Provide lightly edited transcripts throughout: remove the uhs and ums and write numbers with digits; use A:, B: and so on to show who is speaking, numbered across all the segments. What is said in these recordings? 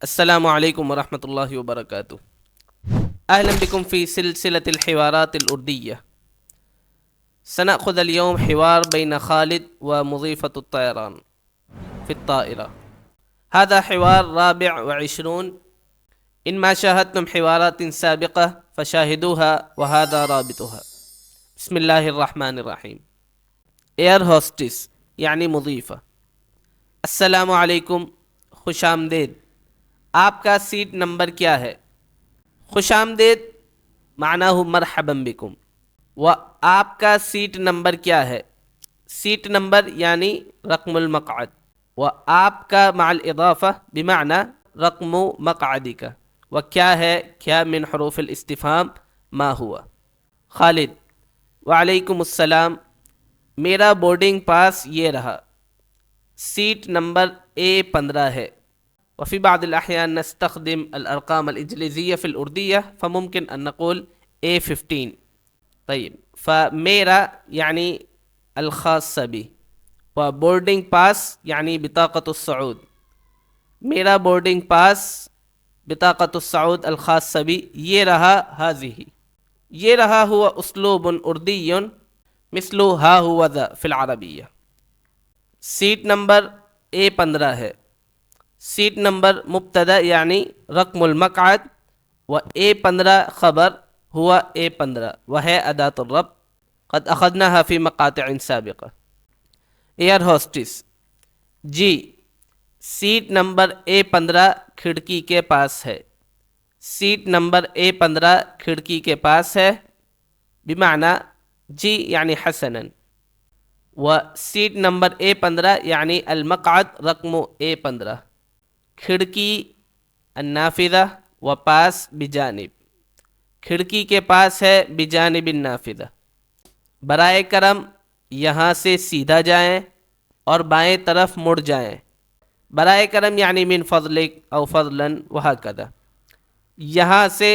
A: السلام عليكم ورحمة الله وبركاته. أهلا بكم في سلسلة الحوارات الأردية. سنأخذ اليوم حوار بين خالد ومضيفة الطيران في الطائرة. هذا حوار 24. إن ما شاهدتم حوارات سابقة فشاهدوها وهذا رابطها. بسم الله الرحمن الرحيم. ایئر ہوسٹس یعنی مضیفہ: السلام علیکم، خوش آمدید، آپ کا سیٹ نمبر کیا ہے؟ خوش آمدید معنی مرحبا بکم، و آپ کا سیٹ نمبر کیا ہے؟ سیٹ نمبر یعنی رقم المقعد، و آپ کا مع الاضافہ بمعنی رقم مقعدک، و کیا ہے، کیا من حروف الاستفہام ما ہوا؟ خالد: وعلیکم السلام، میرا بورڈنگ پاس یہ رہا، سیٹ نمبر A15 ہے. وفي بعض الأحيان نستخدم الأرقام الإنجليزية في الأردية فممكن أن نقول A15. طيب، فميرا يعني الخاصة بي، وبوردينج باس يعني بطاقة الصعود. میرا بورڈنگ پاس بطاقة الصعود الخاصة بي یہ رہا، هذه یہ رہا هو أسلوب أردي مثل ها هو ذا في العربية. سیٹ نمبر A15 ہے. سیٹ نمبر مبتدا یعنی رقم المقعد، و A15 خبر ہوا A15 وہی اداة الرفع قد اخذناها في مقاطع سابقة. ایئر ہوسٹس: جی، سیٹ نمبر A15 کھڑکی کے پاس ہے. سیٹ نمبر A15 کھڑکی کے پاس ہے بمعنی جی یعنی حسنا، و سیٹ نمبر A15 یعنی المقعد رقم A15، کھڑکی النافذہ و پاس بجانب، کھڑکی کے پاس ہے بجانب النافذہ. برائے کرم یہاں سے سیدھا جائیں اور بائیں طرف مڑ جائیں. برائے کرم یعنی من فضلک او فضلا وہکذا. یہاں سے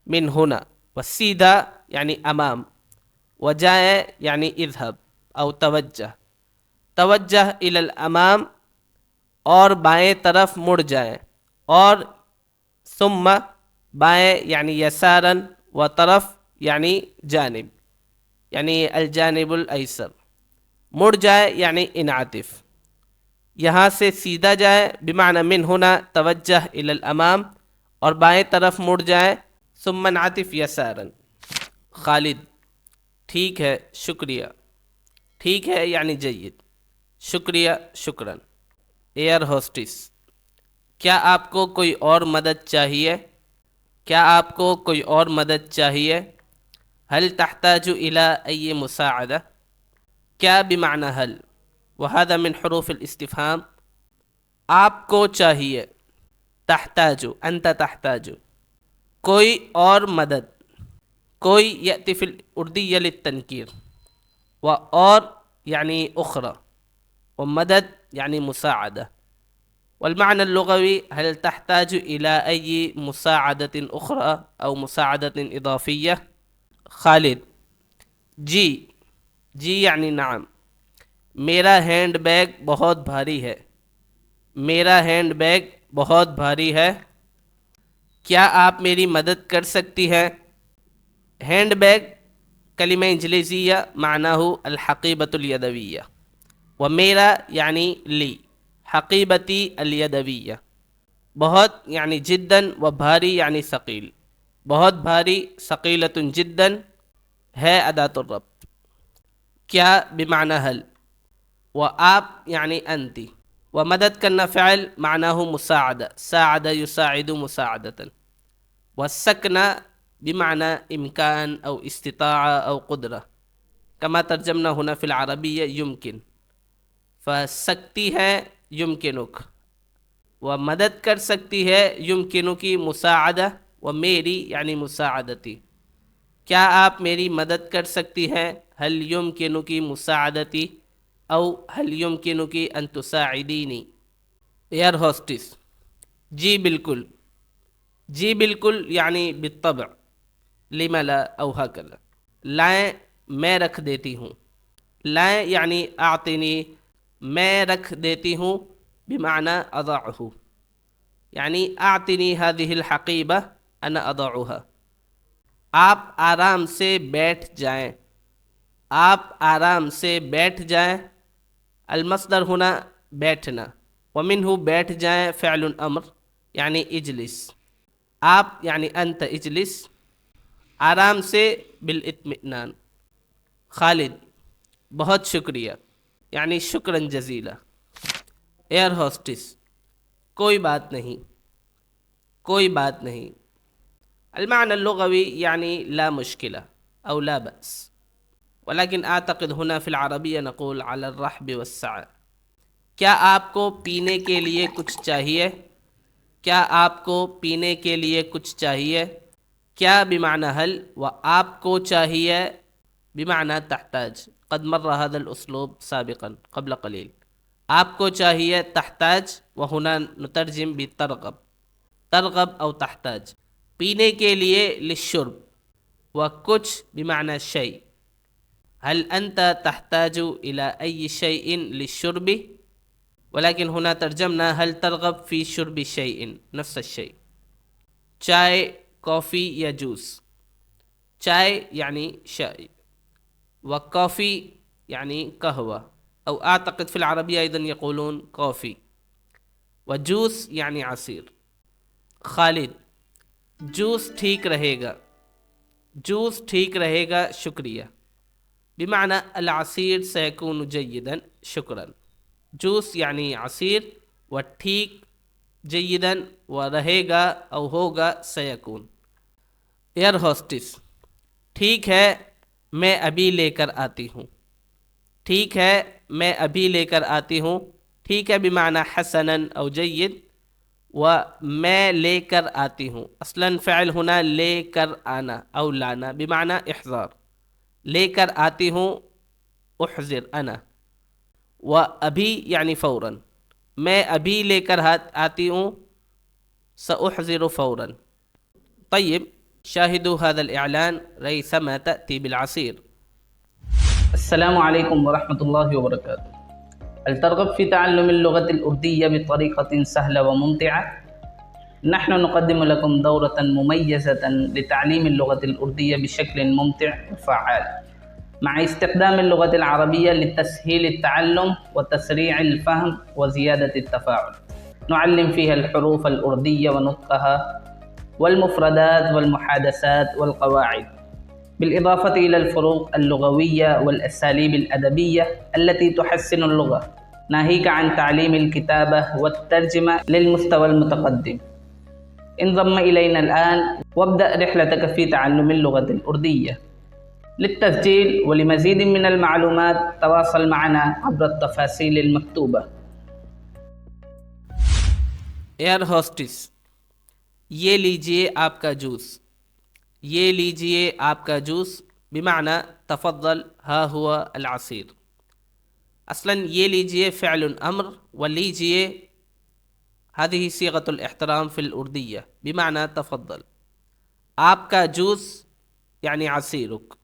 A: من ہونا، و سیدھا یعنی امام، و جائیں یعنی اذهب او توجہ، توجہ الی الامام اور بائیں طرف مڑ جائیں، اور ثم بائیں یعنی یسارا، و طرف یعنی جانب یعنی الجانب الایسر، مڑ جائے یعنی انعطف. یہاں سے سیدھا جائے بمعنی من ہونا توجہ الی الامام اور بائیں طرف مڑ جائیں ثم انعطف یسارا. خالد: ٹھیک ہے، شکریہ. ٹھیک ہے یعنی جید، شکریہ، شکراً. ایئر ہوسٹس: کیا آپ کو کوئی اور مدد چاہیے؟ کیا آپ کو کوئی اور مدد چاہیے؟ هل تحتاج إلى أي مساعدة؟ کیا بمعنی هل، وهذا من حروف الاستفهام. آپ کو چاہیے، تحتاج انت تحتاج، کوئی اور مدد، کوئی یأتی فی الاردیہ للتنکیر، و اور یعنی اخرى، ومدد یعنی مساعدة. والمعنى اللغوي هل تحتاج إلى أي مساعدة أخرى أو مساعدة إضافية؟ خالد: جی، جی یعنی نعم، میرا ہینڈ بیگ بہت بھاری ہے. میرا ہینڈ بیگ بہت بھاری ہے. کیا آپ میری مدد کر سکتی ہیں؟ ہینڈ بیگ کلمہ انجلیزیہ معناہ الحقیبۃ الیدویہ، و میرا یعنی لی، حقیبتی الیدویہ. بہت یعنی جداً، و بھاری یعنی ثقیل. بہت بھاری، ثقیلۃ جداً ہے اداۃ الرفع. کیا بمعنی هل، و آپ یعنی انتی، و مدد کرنا فعل معناہ مساعدہ، ساعد یساعد مساعدۃ. والسکنہ بمعنى امکان او استطاعہ او قدرہ، کما ترجمنا هنا في العربیہ يمكن. فسکتی ہے یمکنک، و مدد کر سکتی ہے یمکنک مساعدہ، و میری یعنی مساعدتی. کیا آپ میری مدد کر سکتی ہیں؟ هل يمكنك مساعدتی او هل يمكنك ان تساعدینی. ایئر ہوسٹس: جی بالکل. جی بالکل یعنی بالطبع، لم لا او هكذا. لائیں، میں رکھ دیتی ہوں. لائیں یعنی اعطنی، میں رکھ دیتی ہوں بمعنی اضعه. یعنی اعطنی هذه الحقیبہ انا اضعها. آپ آرام سے بیٹھ جائیں، آپ آرام سے بیٹھ جائیں. المصدر ہونا بیٹھنا، ومنہ بیٹھ جائیں فعل امر یعنی اجلس. آپ یعنی انت اجلس، آرام سے بالاطمئنان. خالد بہت شکریہ یعنی شکراً جزیلا. ایئر ہوسٹس کوئی بات نہیں، کوئی بات نہیں. المعنى اللغوي يعني لا مشكلة أو لا بأس، ولكن أعتقد هنا في العربية نقول على الرحب والسعة. کیا آپ کو پینے کے لیے کچھ چاہیے؟ کیا آپ کو پینے کے لیے کچھ چاہیے؟ کیا بمعنى هل، وآپ کو چاہیے بمعنى تحتاج. قد مر هذا الأسلوب سابقا قبل قليل. آپ کو چاہیے تحتاج، وهنا نترجم بترغب، ترغب أو تحتاج. پینے کے لیے للشرب، وکچھ بمعنى شيء. هل أنت تحتاج إلى أي شيء للشرب؟ ولكن هنا ترجمنا هل ترغب في شرب شيء، نفس الشيء. چائے، کافی یا جوس. چائے یعنی شاي، وكافي يعني قهوة، أو أعتقد في العربية أيضا يقولون كوفي. وجوس يعني عصير. خالد جوس ٹھیک رہے گا، جوس ٹھیک رہے گا شکریہ. بمعنى العصير سيكون جيدا شكرا. جوس یعنی عصیر، و ٹھیک جیدا، و رہے گا او ہوگا سیکون. ایئر ہوسٹس ٹھیک ہے میں ابھی لے کر آتی ہوں. ٹھیک ہے میں ابھی لے کر آتی ہوں. ٹھیک ہے بمعنى حسنا او جید، و میں لے کر آتی ہوں. اصلاً فعل ہونا لے کر آنا او لانا بمعنى احضار. لے کر آتی ہوں احضر انا. و ابھی یعنی فوراً، میں ابھی لے کر آتی ہوں سأحضر فوراً. طيب شاهدوا هذا الإعلان ريثما تأتي بالعصير.
B: السلام عليكم ورحمة الله وبركاته. هل ترغب في تعلم اللغة الأردية بطريقة سهلة وممتعة؟ نحن نقدم لكم دورة مميزة لتعليم اللغة الأردية بشكل ممتع وفعال، مع استخدام اللغة العربية لتسهيل التعلم وتسريع الفهم وزيادة التفاعل. نعلم فيها الحروف الأردية ونطقها، والمفردات والمحادثات والقواعد، بالإضافة إلى الفروق اللغوية والأساليب الأدبية التي تحسن اللغة، ناهيك عن تعليم الكتابة والترجمة للمستوى المتقدم. انضم إلينا الآن وابدأ رحلتك في تعلم اللغة الأردية. للتسجيل ولمزيد من المعلومات تواصل معنا عبر التفاصيل المكتوبة.
A: ایئر ہوسٹس یہ لیجئے آپ کا جوس، یہ لیجئے آپ کا جوس بمعنى تفضل ها هو العصير. اصلاً یہ لیجئے فعل امر، ولیجئے هذه صيغة الاحترام في الأردية بمعنى تفضل. آپ کا جوس يعني عصيرك.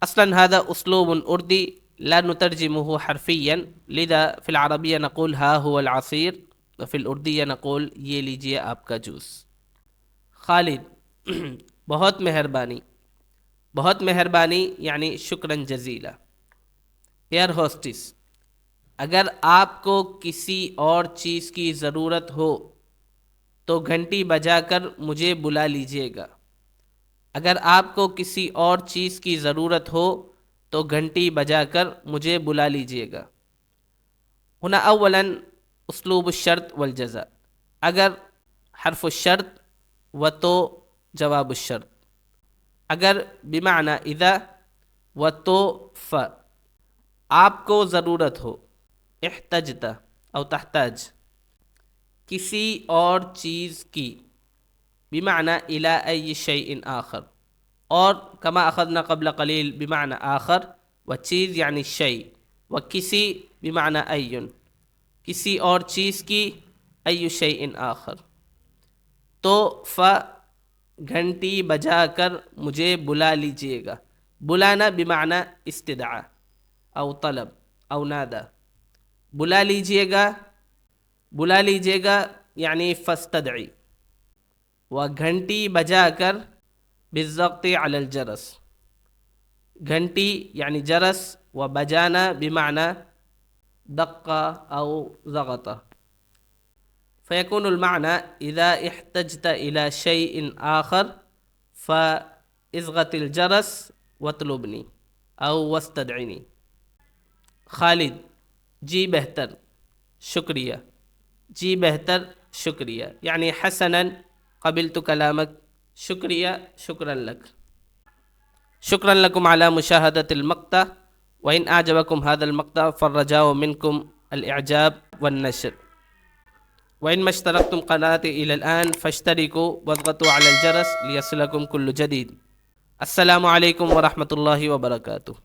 A: اصلاً هذا اسلوب اردی لا نترجمه حرفيا، لذا في العربية نقول ها هو العصير، وفي الأردية نقول یہ لیجئے آپ کا جوس. خالد بہت مہربانی، بہت مہربانی یعنی شکراً جزیلا. ایئر ہوسٹس اگر آپ کو کسی اور چیز کی ضرورت ہو تو گھنٹی بجا کر مجھے بلا لیجیے گا. اگر آپ کو کسی اور چیز کی ضرورت ہو تو گھنٹی بجا کر مجھے بلا لیجیے گا. ہنا اولاً اسلوب الشرط والجزاء. اگر حرف الشرط، و تو جواب الشرط. اگر بمعنى اذا، و تو ف. آپ کو ضرورت ہو احتجت او تحتاج کسی اور چیز کی بمعنى الى اي شيء آخر، اور كما اخذنا قبل قلیل بمعنى آخر، و چیز یعنی شيء، و کسی بمعنى اي، کسی اور چیز کی اي شيء آخر. تو ف گھنٹی بجا کر مجھے بلا لیجیے گا. بلانا بمعنى استدعاء او طلب او نادا. بلا لیجیے گا، بلا لیجیے گا یعنی فاستدعی، و گھنٹی بجا کر بالضغط علی الجرس، گھنٹی یعنی جرس، و بجانا بمعنى دق أو ضغط. فيكون المعنى إذا احتجت إلى شيء آخر فاضغط الجرس واطلبني أو واستدعني. خالد: جی بہتر، شکریہ. جی بہتر، شکریہ یعنی حسنا قبلت كلامك، شکریہ، شکرا لك. شکرا لكم على مشاهدة المقطع، وإن أعجبكم هذا المقطع فالرجاء منكم الإعجاب والنشر، وإن ما اشتركتم قناتي إلى الآن فاشتركوا واضغطوا على الجرس ليصلكم كل جديد. السلام عليكم ورحمة الله وبركاته.